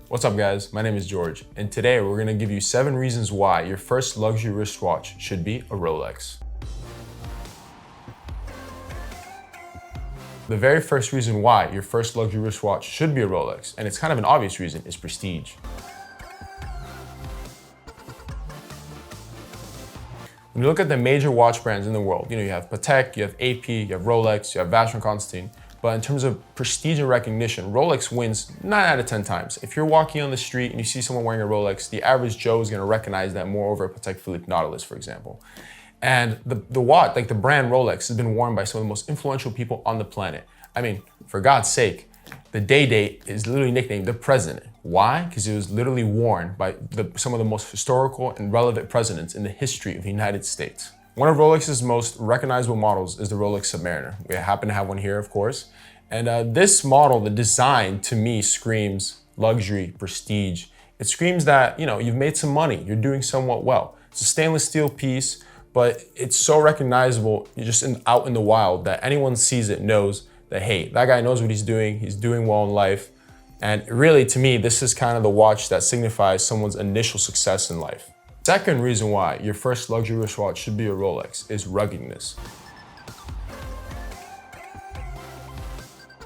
What's up guys, my name is George, and today we're gonna give you 7 reasons why your first luxury wristwatch should be a Rolex. The very first reason why your first luxury wristwatch should be a Rolex, and it's kind of an obvious reason, is prestige. When you look at the major watch brands in the world, you have Patek, you have AP, you have Rolex, you have Vacheron Constantin. But in terms of prestige and recognition, Rolex wins 9 out of 10 times. If you're walking on the street and you see someone wearing a Rolex, the average Joe is gonna recognize that more over a Patek Philippe Nautilus, for example. And the watch, like the brand Rolex, has been worn by some of the most influential people on the planet. I mean, for God's sake, the Day-Date is literally nicknamed the President. Why? Because it was literally worn by some of the most historical and relevant presidents in the history of the United States. One of Rolex's most recognizable models is the Rolex Submariner. We happen to have one here, of course. And this model, the design, to me, screams luxury, prestige. It screams that, you've made some money, you're doing somewhat well. It's a stainless steel piece, but it's so recognizable just out in the wild that anyone sees it knows that, hey, that guy knows what he's doing well in life. And really, to me, this is kind of the watch that signifies someone's initial success in life. Second reason why your first luxury wristwatch should be a Rolex is ruggedness.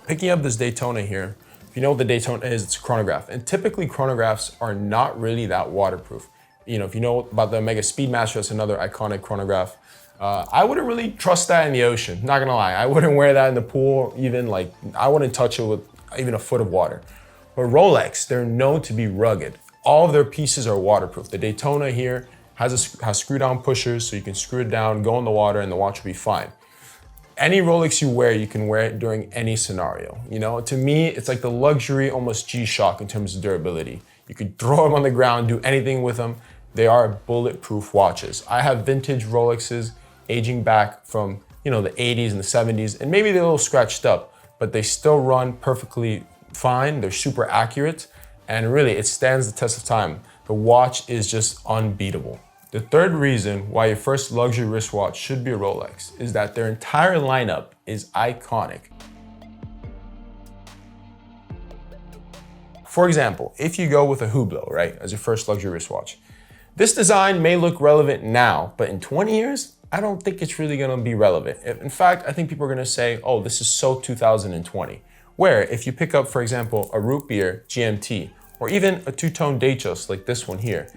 Picking up this Daytona here, if you know what the Daytona is, it's a chronograph. And typically chronographs are not really that waterproof. If you know about the Omega Speedmaster, that's another iconic chronograph. I wouldn't really trust that in the ocean, not gonna lie. I wouldn't wear that in the pool, I wouldn't touch it with even a foot of water. But Rolex, they're known to be rugged. All of their pieces are waterproof. The Daytona here has screw-down pushers, so you can screw it down, go in the water, and the watch will be fine. Any Rolex you wear, you can wear it during any scenario. To me, it's like the luxury, almost G-Shock in terms of durability. You could throw them on the ground, do anything with them. They are bulletproof watches. I have vintage Rolexes aging back from the 80s and the 70s, and maybe they're a little scratched up, but they still run perfectly fine. They're super accurate. And really, it stands the test of time. The watch is just unbeatable. The third reason why your first luxury wristwatch should be a Rolex is that their entire lineup is iconic. For example, if you go with a Hublot, right, as your first luxury wristwatch, this design may look relevant now, but in 20 years, I don't think it's really gonna be relevant. In fact, I think people are gonna say, oh, this is so 2020. Where if you pick up, for example, a root beer GMT, or even a two-tone Datejust like this one here.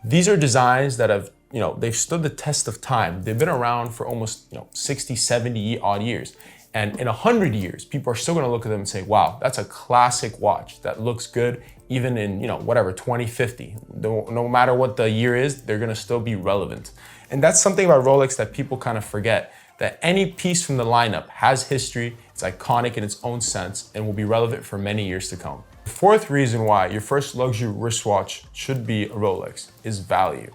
These are designs that have, they've stood the test of time. They've been around for almost, 60, 70 odd years. And in 100 years, people are still gonna look at them and say, wow, that's a classic watch that looks good even in, 2050. No matter what the year is, they're gonna still be relevant. And that's something about Rolex that people kind of forget, that any piece from the lineup has history, it's iconic in its own sense, and will be relevant for many years to come. The fourth reason why your first luxury wristwatch should be a Rolex is value.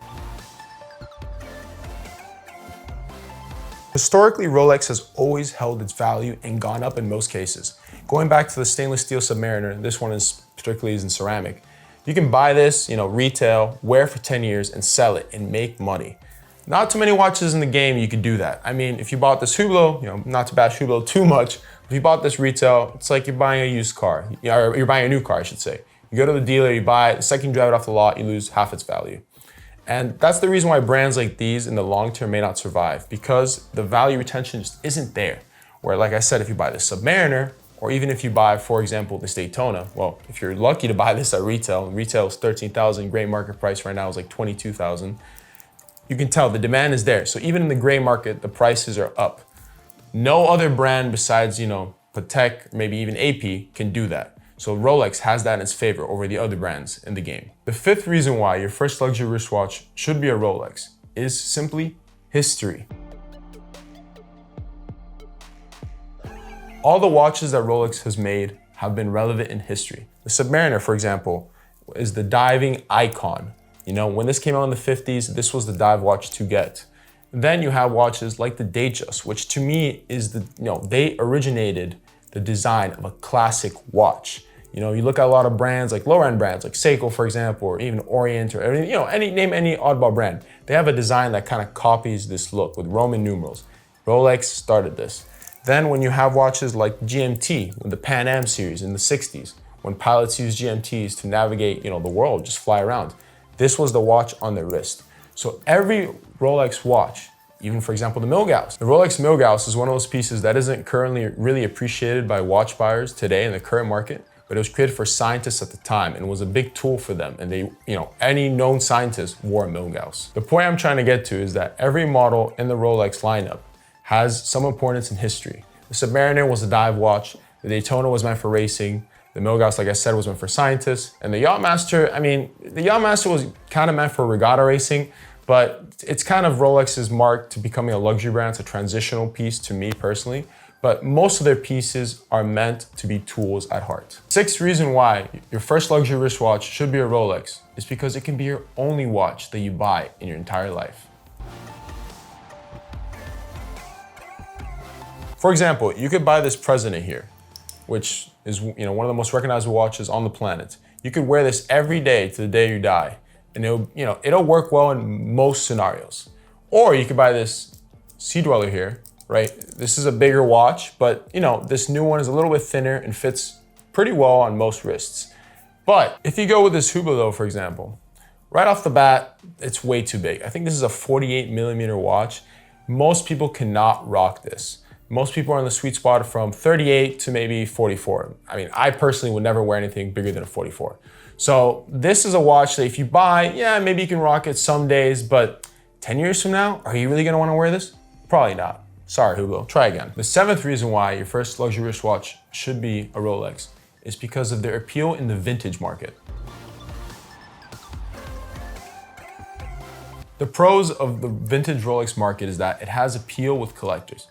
Historically, Rolex has always held its value and gone up in most cases. Going back to the stainless steel Submariner, this one is particularly in ceramic. You can buy this, retail, wear for 10 years and sell it and make money. Not too many watches in the game you could do that. I mean, if you bought this Hublot, not to bash Hublot too much, if you bought this retail, it's like you're buying a used car, or you're buying a new car, I should say. You go to the dealer, you buy it, the second you drive it off the lot, you lose half its value. And that's the reason why brands like these in the long term may not survive, because the value retention just isn't there. Where, like I said, if you buy the Submariner, or even if you buy, for example, this Daytona, well, if you're lucky to buy this at retail is $13,000, gray market price right now is like $22,000. You can tell the demand is there. So even in the gray market, the prices are up. No other brand besides, Patek, maybe even AP can do that. So Rolex has that in its favor over the other brands in the game. The fifth reason why your first luxury wristwatch should be a Rolex is simply history. All the watches that Rolex has made have been relevant in history. The Submariner, for example, is the diving icon. When this came out in the 50s, this was the dive watch to get. Then you have watches like the Datejust, which to me is they originated the design of a classic watch. You look at a lot of brands, like lower-end brands, like Seiko, for example, or even Orient, or name any oddball brand. They have a design that kind of copies this look with Roman numerals. Rolex started this. Then when you have watches like GMT, with the Pan Am series in the 60s, when pilots use GMTs to navigate, the world, just fly around. This was the watch on their wrist. So every Rolex watch, even for example, the Milgauss. The Rolex Milgauss is one of those pieces that isn't currently really appreciated by watch buyers today in the current market, but it was created for scientists at the time and was a big tool for them. And they, any known scientist wore a Milgauss. The point I'm trying to get to is that every model in the Rolex lineup has some importance in history. The Submariner was a dive watch. The Daytona was meant for racing. The Milgauss, like I said, was meant for scientists. And the Yacht-Master, the Yacht-Master was kind of meant for regatta racing, but it's kind of Rolex's mark to becoming a luxury brand. It's a transitional piece to me personally, but most of their pieces are meant to be tools at heart. Sixth reason why your first luxury wristwatch should be a Rolex is because it can be your only watch that you buy in your entire life. For example, you could buy this President here, which is one of the most recognizable watches on the planet. You could wear this every day to the day you die, and it'll work well in most scenarios. Or you could buy this Sea Dweller here, right? This is a bigger watch, but this new one is a little bit thinner and fits pretty well on most wrists. But if you go with this Hublot though, for example, right off the bat, it's way too big. I think this is a 48mm watch. Most people cannot rock this. Most people are in the sweet spot from 38 to maybe 44. I personally would never wear anything bigger than a 44. So this is a watch that if you buy, yeah, maybe you can rock it some days, but 10 years from now, are you really gonna wanna wear this? Probably not. Sorry, Hublot, try again. The seventh reason why your first luxury wristwatch should be a Rolex is because of their appeal in the vintage market. The pros of the vintage Rolex market is that it has appeal with collectors.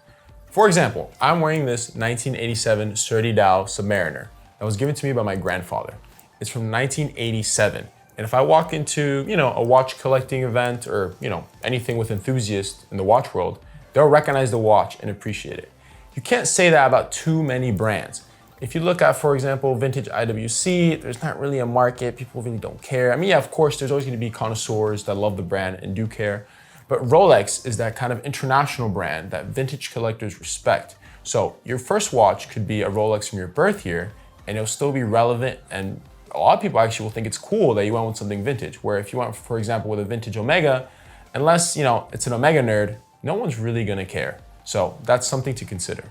For example, I'm wearing this 1987 Serti Dow Submariner that was given to me by my grandfather. It's from 1987. And if I walk into, a watch collecting event or, anything with enthusiasts in the watch world, they'll recognize the watch and appreciate it. You can't say that about too many brands. If you look at, for example, vintage IWC, there's not really a market. People really don't care. Yeah, of course, there's always going to be connoisseurs that love the brand and do care. But Rolex is that kind of international brand that vintage collectors respect. So your first watch could be a Rolex from your birth year, and it'll still be relevant. And a lot of people actually will think it's cool that you went with something vintage. Where if you went, for example, with a vintage Omega, unless it's an Omega nerd, no one's really gonna care. So that's something to consider.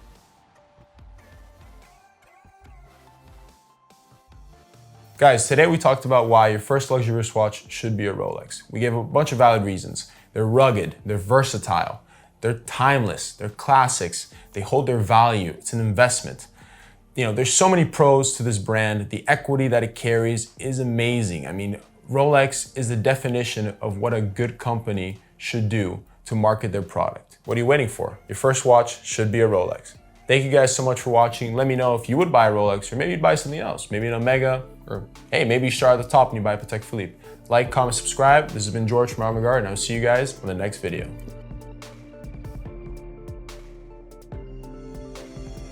Guys, today we talked about why your first luxury wristwatch should be a Rolex. We gave a bunch of valid reasons. They're rugged, they're versatile, they're timeless, they're classics, they hold their value, it's an investment. There's so many pros to this brand. The equity that it carries is amazing. Rolex is the definition of what a good company should do to market their product. What are you waiting for? Your first watch should be a Rolex. Thank you guys so much for watching. Let me know if you would buy a Rolex, or maybe you'd buy something else, maybe an Omega, or hey, maybe you start at the top and you buy a Patek Philippe. Like, comment, subscribe. This has been George from Garde, and I'll see you guys on the next video.